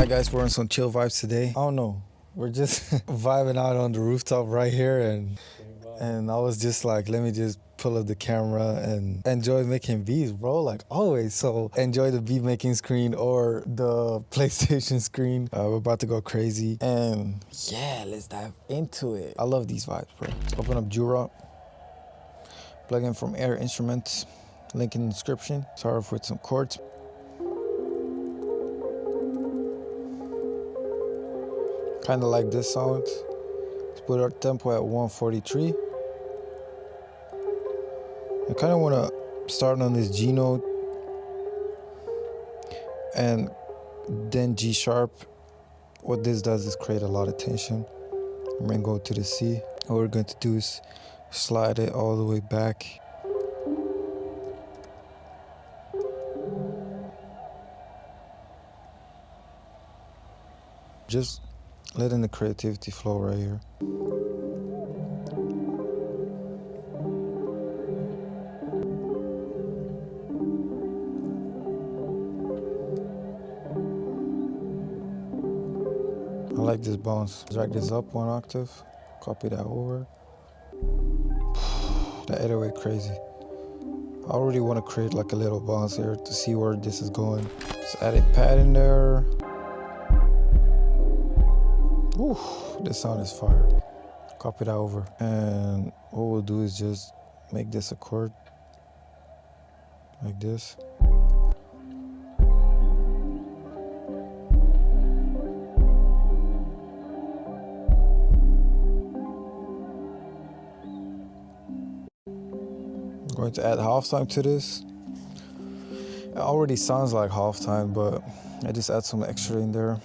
Alright guys, we're on some chill vibes today. I don't know, we're just vibing out on the rooftop right here, and I was just like, let me just pull up the camera and enjoy making beats, bro, like always. So enjoy the beat making screen or the PlayStation screen. We're about to go crazy, and yeah, let's dive into it. I love these vibes, bro. Let's open up Jura, plug in from Air Instruments, link in the description. Start off with some chords. Kind of like this sound. Let's put our tempo at 143. I kind of want to start on this G note and then G sharp. What this does is create a lot of tension. I'm going to go to the C. What we're going to do is slide it all the way back. Just letting the creativity flow right here. I like this bounce. Drag this up one octave, copy that over. That 808 crazy. I already want to create like a little bounce here to see where this is going. Let's add a pad in there. Ooh, this sound is fire. Copy that over. And what we'll do is just make this a chord. Like this. I'm going to add halftime to this. It already sounds like halftime, but I just add some extra in there.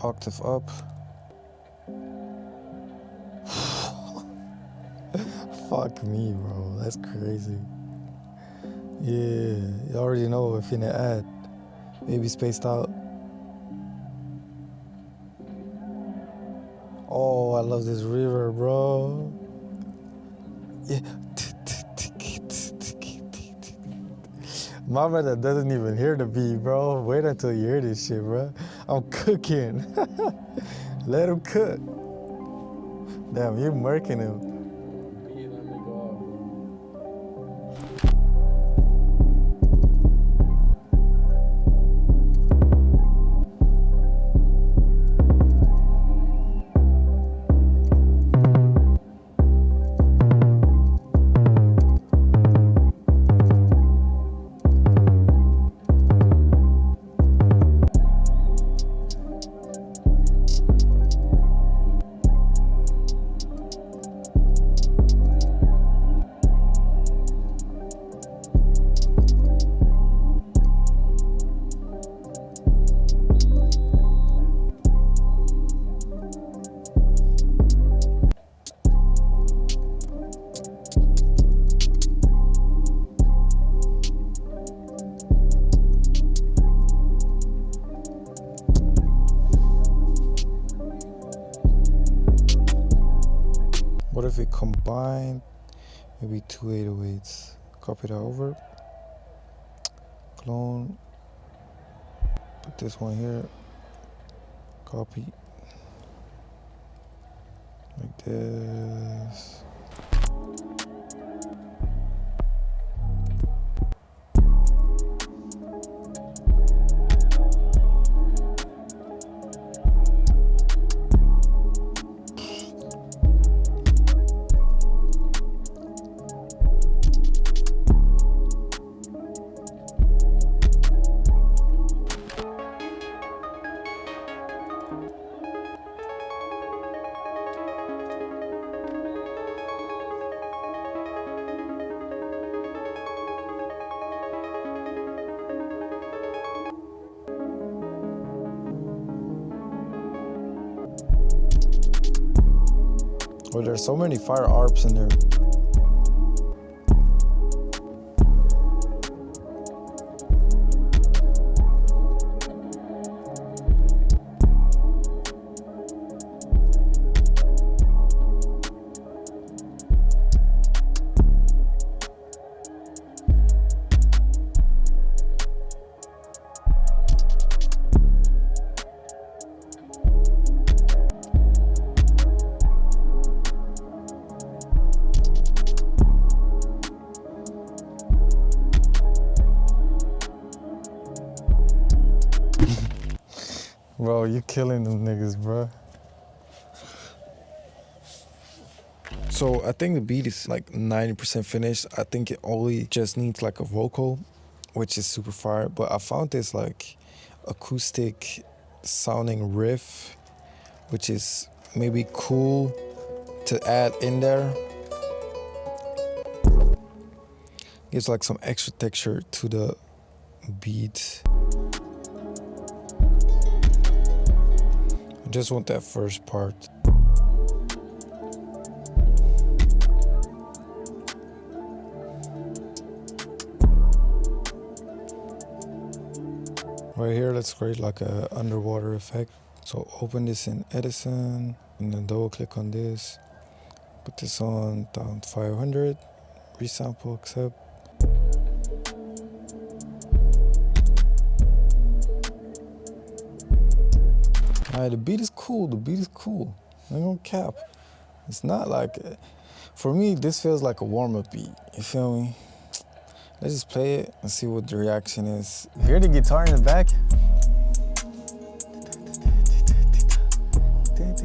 Octave up. Fuck me, bro. That's crazy. Yeah, you already know what I'm finna add. Maybe spaced out. Oh, I love this reverb, bro. Yeah. My brother doesn't even hear the beat, bro. Wait until you hear this shit, bro. I'm cooking. Let him cook. Damn, you're murking him. What if we combine maybe two 808s? Copy that over. Clone. Put this one here. Copy. Like this. Oh, there's so many fire ARPs in there. Bro, you killing them niggas, bro. So I think the beat is like 90% finished. I think it only just needs like a vocal, which is super fire. But I found this like acoustic sounding riff, which is maybe cool to add in there. Gives like some extra texture to the beat. I just want that first part. Right here, let's create like a underwater effect. So open this in Edison and then double click on this. Put this on down 500, resample, accept. Alright, the beat is cool, the beat is cool. I ain't gonna cap. It's not like, for me, this feels like a warm-up beat, you feel me? Let's just play it and see what the reaction is. You hear the guitar in the back? You need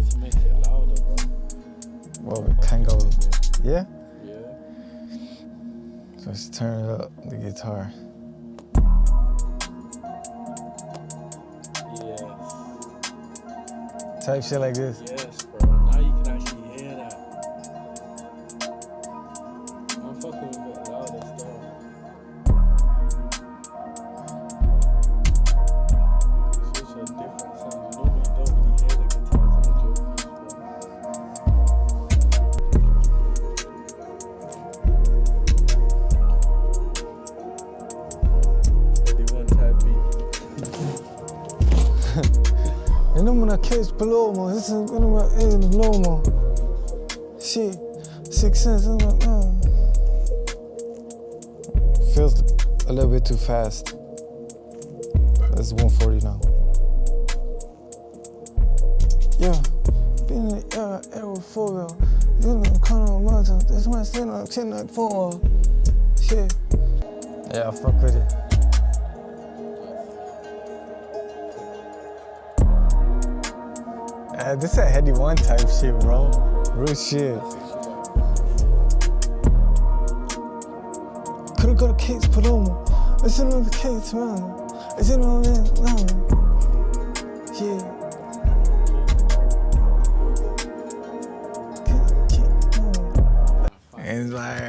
to make it louder, bro. Well, it can go, yeah? Yeah. So let's turn it up, the guitar. Yes. Type shit like this. Yes, bro. Now you can actually hear that. I'm fucking with it louder still. It's such a different sound. You normally don't really hear the guitars on the Joe piece, bro. Ready, one type beat. You know when I catch Paloma, this is one of my eggs no more. Shit, 6 cents, I'm like, Feels a little bit too fast. That's 140 now. Yeah, been in the air with 4-wheel. You know, kind of mountain, that's my stand on 10-4. Shit. Yeah, I fuck with it. This is a Heady One type shit, bro. Real shit. Could've got a case, Paloma. It's in the case, man. It's in the man. Yeah. And it's like,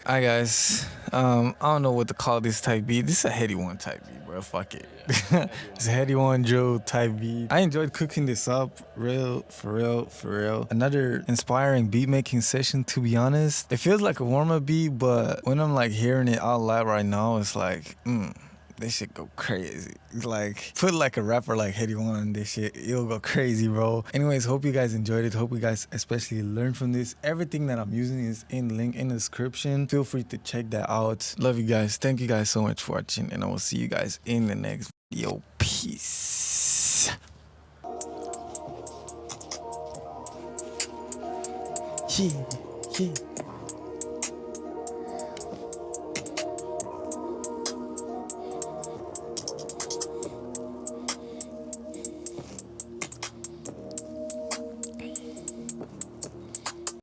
alright guys, I don't know what to call this type beat. This is a Heady One type beat, bro. Fuck it. It's a Heady One Joe type beat. I enjoyed cooking this up, for real. Another inspiring beat making session, to be honest. It feels like a warm-up beat, but when I'm like hearing it out loud right now, it's like, this shit go crazy. Like, put like a rapper like Heady One on this shit, it'll go crazy, bro. Anyways, hope you guys enjoyed it. Hope you guys especially learned from this. Everything that I'm using is in the link in the description. Feel free to check that out. Love you guys. Thank you guys so much for watching, and I will see you guys in the next video. Peace. Yeah.